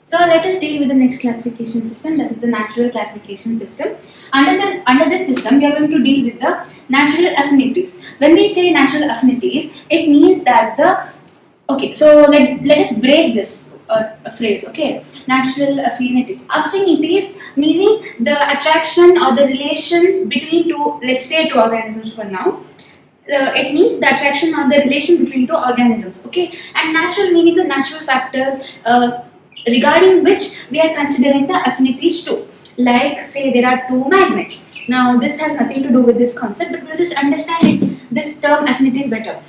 So let us deal with the next classification system, that is the natural classification system. Under this system, we are going to deal with the natural affinities. When we say natural affinities, it means that okay, so let us break this phrase, okay? Natural affinities. Affinities meaning the attraction or the relation between two, let's say two organisms for now. It means the attraction or the relation between two organisms, okay? And natural meaning the natural factors regarding which we are considering the affinities too. Like say there are two magnets. Now this has nothing to do with this concept, but we'll just understand this term affinities better.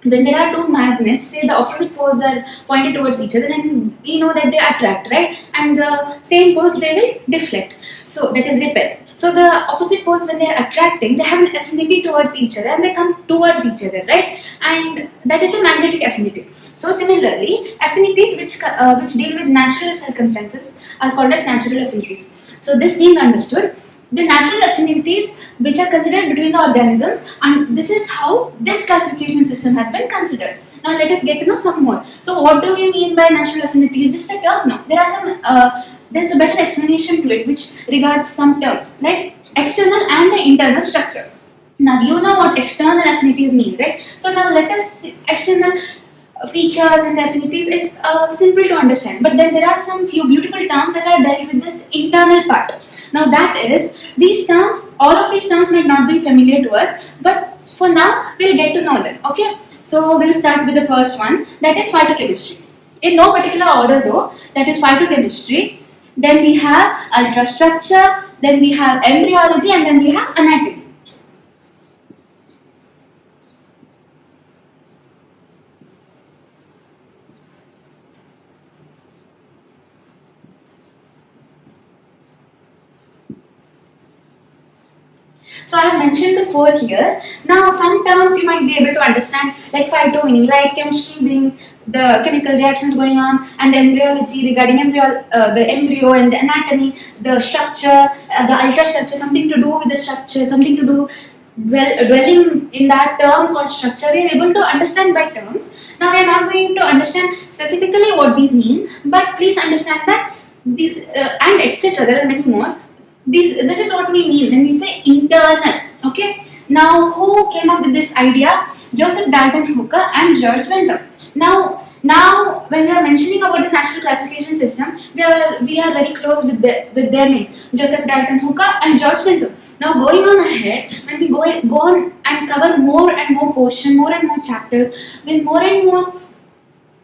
When there are two magnets, say the opposite poles are pointed towards each other, then we know that they attract, right? And the same poles they will deflect. So that is repel. So the opposite poles, when they are attracting, they have an affinity towards each other and they come towards each other, right? And that is a magnetic affinity. So similarly, affinities which deal with natural circumstances are called as natural affinities. So this being understood, the natural affinities which are considered between the organisms, and this is how this classification system has been considered. Now let us get to know some more. So what do we mean by natural affinities? Just a term? No. There are some. There's a better explanation to it which regards some terms like external and the internal structure. Now you know what external affinities mean, right? So now let us see external features and affinities is simple to understand, but then there are some few beautiful terms that are dealt with this internal part. Now that is, these terms, all of these terms might not be familiar to us, but for now we'll get to know them, okay? So we'll start with the first one, that is phytochemistry. In no particular order though, that is phytochemistry. Then we have ultrastructure, then we have embryology, and then we have anatomy. So I have mentioned before here. Now some terms you might be able to understand, like phyto meaning light, chemistry being the chemical reactions going on, and the embryology regarding the embryo and the anatomy, the structure, the ultrastructure, something to do with the structure, something to do dwelling in that term called structure. We are able to understand by terms. Now we are not going to understand specifically what these mean, but please understand that these and etc. There are many more. This is what we mean when we say internal, okay? Now who came up with this idea? Joseph Dalton Hooker and George Winthrop. Now when we are mentioning about the natural classification system, we are very close with their names, Joseph Dalton Hooker and George Winthrop. Now going on ahead, when we go on and cover more and more portion, more and more chapters, with more and more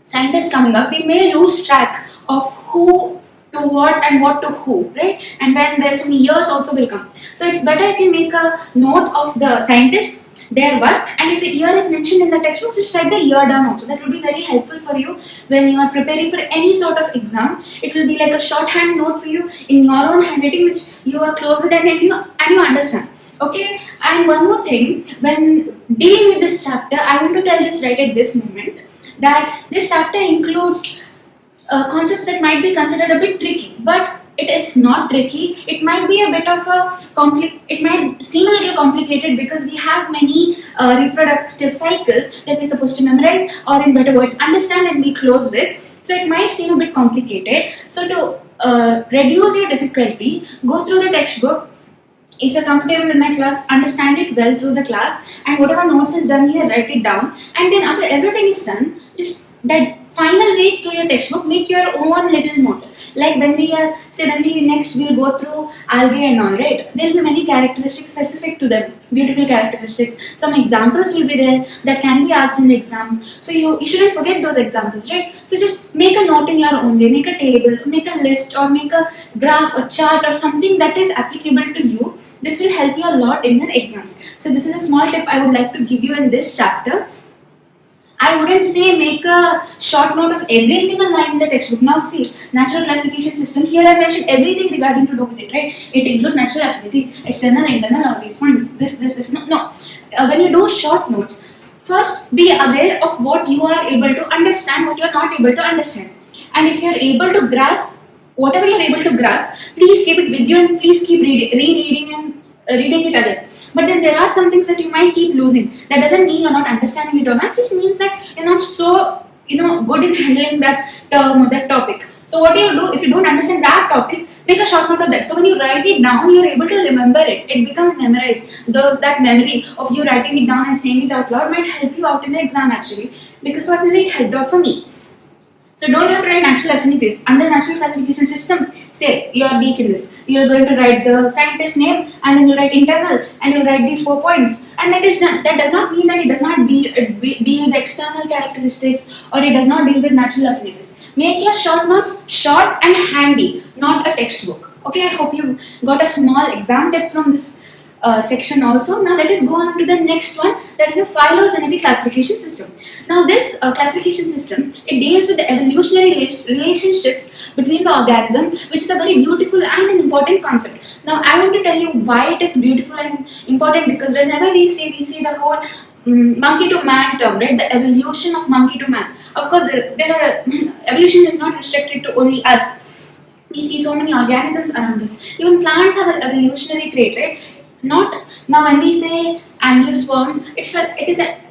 scientists coming up, we may lose track of who to what and what to who, right? And when there's so many years also will come. So it's better if you make a note of the scientist, their work, and if the year is mentioned in the textbook, just write the year down also. That will be very helpful for you when you are preparing for any sort of exam. It will be like a shorthand note for you in your own handwriting, which you are close with and you understand. Okay, and one more thing, when dealing with this chapter, I want to tell this right at this moment that this chapter includes concepts that might be considered a bit tricky, but it is not tricky. It might be a bit of it might seem a little complicated because we have many reproductive cycles that we're supposed to memorize, or in better words, understand and be close with. So it might seem a bit complicated. So to reduce your difficulty, go through the textbook. If you're comfortable with my class, understand it well through the class, and whatever notes is done here, write it down. And then after everything is done, just that final read through your textbook, make your own little note. Like when we next we'll go through algae and all, right? There will be many characteristics specific to them, beautiful characteristics. Some examples will be there that can be asked in the exams. So you shouldn't forget those examples, right? So just make a note in your own way, make a table, make a list, or make a graph, a chart, or something that is applicable to you. This will help you a lot in your exams. So this is a small tip I would like to give you in this chapter. I wouldn't say make a short note of every single line in the textbook. Now see, natural classification system, here I mentioned everything regarding to do with it, right? It includes natural affinities, external, internal, all these points. This, no. When you do short notes, first be aware of what you are able to understand, what you are not able to understand. And if you are able to grasp, whatever you are able to grasp, please keep it with you and please keep rereading and reading it again. But then there are some things that you might keep losing. That doesn't mean you're not understanding it or not. It just means that you're not so good in handling that term or that topic. So what do you do if you don't understand that topic? Make a short note of that. So when you write it down, you're able to remember it. It becomes memorized. That memory of you writing it down and saying it out loud might help you out in the exam actually. Because personally, it helped out for me. So don't have to write natural affinities. Under natural classification system, say you are weak in this. You are going to write the scientist name and then you write internal and you write these 4 points. And that does not mean that it does not deal with external characteristics or it does not deal with natural affinities. Make your short notes short and handy, not a textbook. Okay, I hope you got a small exam tip from this section also. Now let us go on to the next one, that is a phylogenetic classification system. Now this classification system, it deals with the evolutionary relationships between the organisms, which is a very beautiful and an important concept. Now I want to tell you why it is beautiful and important, because whenever we see the whole monkey to man term, right? The evolution of monkey to man. Of course, evolution is not restricted to only us. We see so many organisms around us. Even plants have an evolutionary trait, right? Not now when we say angiosperms,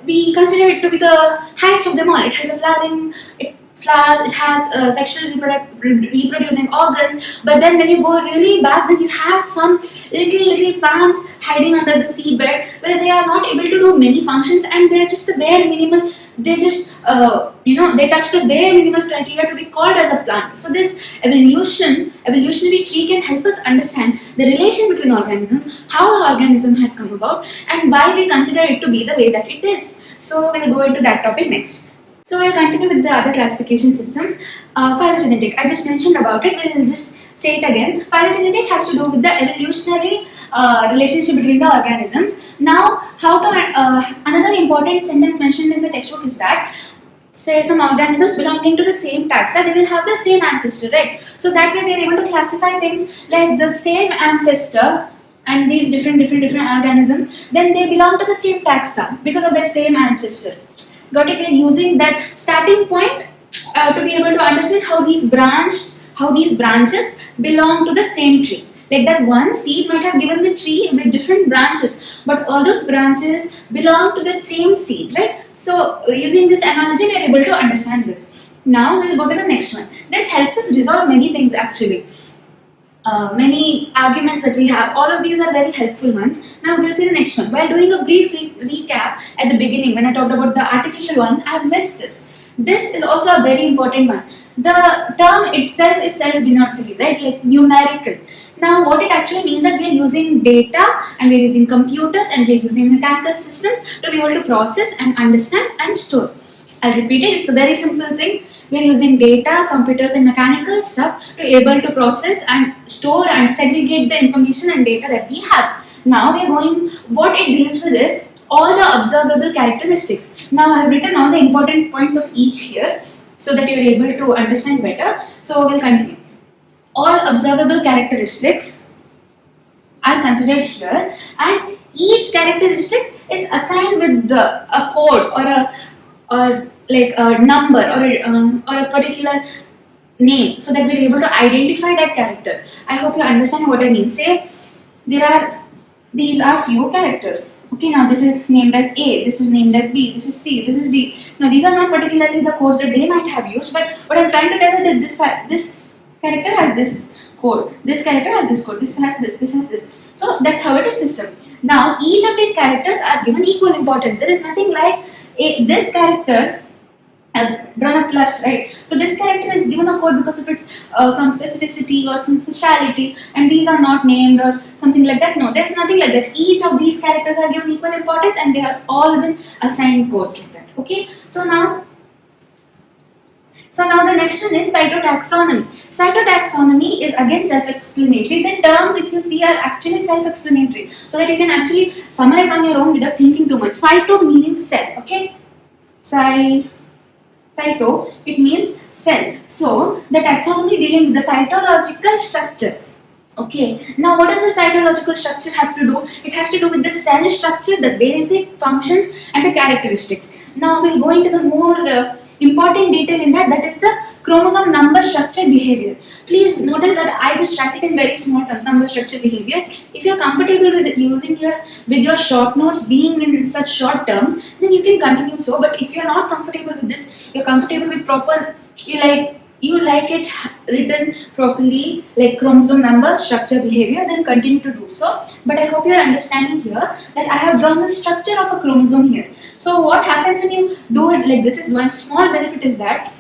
we consider it to be the highest of them all. It has a flowers, it has sexual reproducing organs. But then when you go really back, then you have some little plants hiding under the seabed where they are not able to do many functions and they're just the bare minimal. They just they touch the bare minimal criteria to be called as a plant. So this evolutionary tree can help us understand the relation between organisms, how the organism has come about, and why we consider it to be the way that it is. So we'll go into that topic next. So we'll continue with the other classification systems. Phylogenetic, I just mentioned about it, we'll just say it again. Phylogenetic has to do with the evolutionary relationship between the organisms. Now, another important sentence mentioned in the textbook is that, say some organisms belonging to the same taxa, they will have the same ancestor, right? So that way we are able to classify things like the same ancestor and these different organisms, then they belong to the same taxa because of that same ancestor. Got it? We are using that starting point to be able to understand how these branches belong to the same tree. Like that one seed might have given the tree with different branches, but all those branches belong to the same seed, right? So using this analogy, we are able to understand this. Now we will go to the next one. This helps us resolve many things actually. Many arguments that we have, all of these are very helpful ones. Now we'll see the next one. While doing a brief recap at the beginning, when I talked about the artificial one, I have missed this. This is also a very important one. The term itself is self-denotative, right? Like numerical. Now what it actually means that we are using data and we are using computers and we are using mechanical systems to be able to process and understand and store. I'll repeat it, it's a very simple thing. We are using data, computers and mechanical stuff to be able to process and store and segregate the information and data that we have. Now we are going, what it deals with is all the observable characteristics. Now I have written all the important points of each here so that you are able to understand better. So we'll continue. All observable characteristics are considered here and each characteristic is assigned with a code or a number or a particular name so that we are able to identify that character. I hope you understand what I mean. Say these are few characters. Okay, now this is named as A, this is named as B, this is C, this is D. Now these are not particularly the codes that they might have used, but what I'm trying to tell you is that this character has this code, this character has this code, this has this. So that's how it is system. Now each of these characters are given equal importance. There is nothing like this character. I've drawn a plus, right? So this character is given a code because of its some specificity or some speciality, and these are not named or something like that. No, there's nothing like that. Each of these characters are given equal importance and they have all been assigned codes like that. Okay, so now the next one is cytotaxonomy. Cytotaxonomy is again self-explanatory. The terms, if you see, are actually self-explanatory, so that you can actually summarize on your own without thinking too much. Cyto meaning cell. Okay, Cyto, it means cell. So the taxonomy dealing with the cytological structure. Okay, now what does the cytological structure have to do? It has to do with the cell structure, the basic functions and the characteristics. Now we'll go into the more important detail in that is the chromosome number, structure, behavior. Please notice that I just write it in very small terms, number, structure, behavior. If you're comfortable with using your short notes being in such short terms, then you can continue so. But if you're not comfortable with this, you're comfortable with proper, you like it written properly, like chromosome number, structure, behavior, then continue to do so. But I hope you are understanding here that I have drawn the structure of a chromosome here. So what happens when you do it like this is one small benefit is that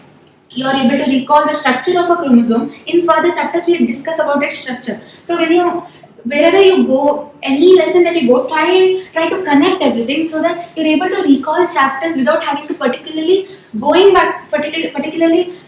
you are able to recall the structure of a chromosome. In further chapters, we discuss about its structure. So wherever you go, any lesson that you go, try to connect everything so that you're able to recall chapters without having to particularly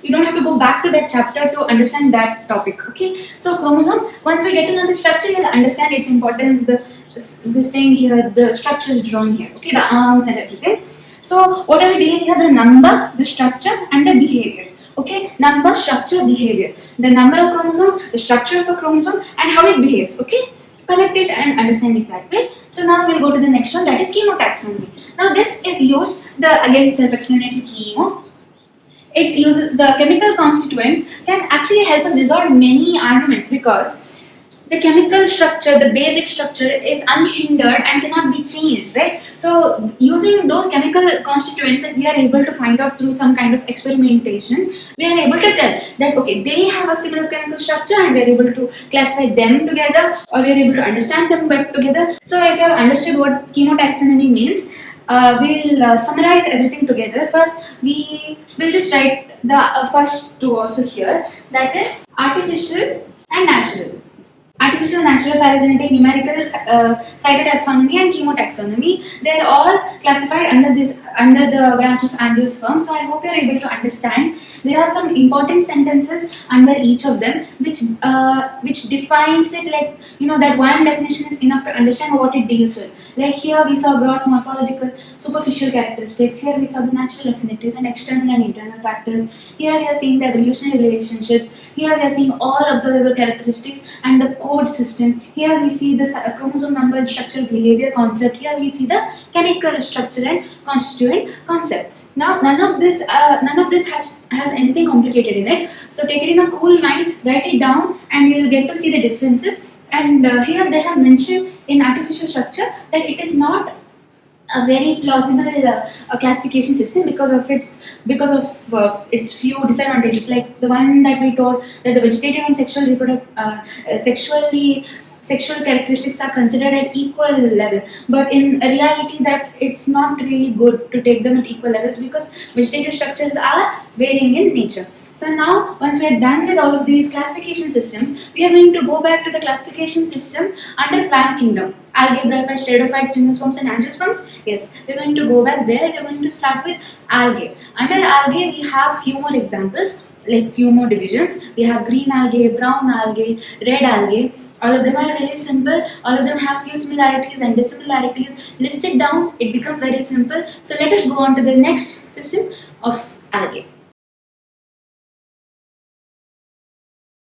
you don't have to go back to that chapter to understand that topic. Okay, so chromosome, once we get to know the structure, you'll understand its importance. This thing here, the structure is drawn here. Okay, the arms and everything. So what are we dealing here? The number, the structure, and the behavior. Okay, number, structure, behavior. The number of chromosomes, the structure of a chromosome, and how it behaves. Okay, connect it and understand it that way. So now we'll go to the next one, that is chemotaxonomy. Now this is used, again self-explanatory chemo. It uses the chemical constituents can actually help us resolve many arguments because the chemical structure, the basic structure is unhindered and cannot be changed, right? So using those chemical constituents that we are able to find out through some kind of experimentation, we are able to tell that okay, they have a similar chemical structure and we are able to classify them together, or we are able to understand them better together. So if you have understood what chemotaxonomy means, we'll summarize everything together. First, we'll just write the first two also here, that is artificial and natural. Artificial, natural, phylogenetic, numerical, cytotaxonomy and chemotaxonomy, they are all classified under the branch of angiosperm. So I hope you are able to understand. There are some important sentences under each of them which defines it, like that one definition is enough to understand what it deals with. Like here we saw gross morphological superficial characteristics, here we saw the natural affinities and external and internal factors, here we are seeing the evolutionary relationships, here we are seeing all observable characteristics and the code system, here we see the chromosome number, structural behavior concept, here we see the chemical structure and constituent concept. Now none of this has anything complicated in it, so take it in a cool mind, write it down and you will get to see the differences. And here they have mentioned in artificial structure that it is not a very plausible classification system because of its few disadvantages, like the one that we told, that the vegetative and sexual characteristics are considered at equal level, but in reality that it's not really good to take them at equal levels because vegetative structures are varying in nature. So now once we are done with all of these classification systems, we are going to go back to the classification system under plant kingdom. Algae, bryophytes, pteridophytes, gymnosperms and angiosperms. Yes, we are going to go back there. We are going to start with algae. Under algae we have few more examples, like few more divisions. We have green algae, brown algae, red algae. All of them are really simple. All of them have few similarities and dissimilarities. Listed down, it becomes very simple. So let us go on to the next system of algae.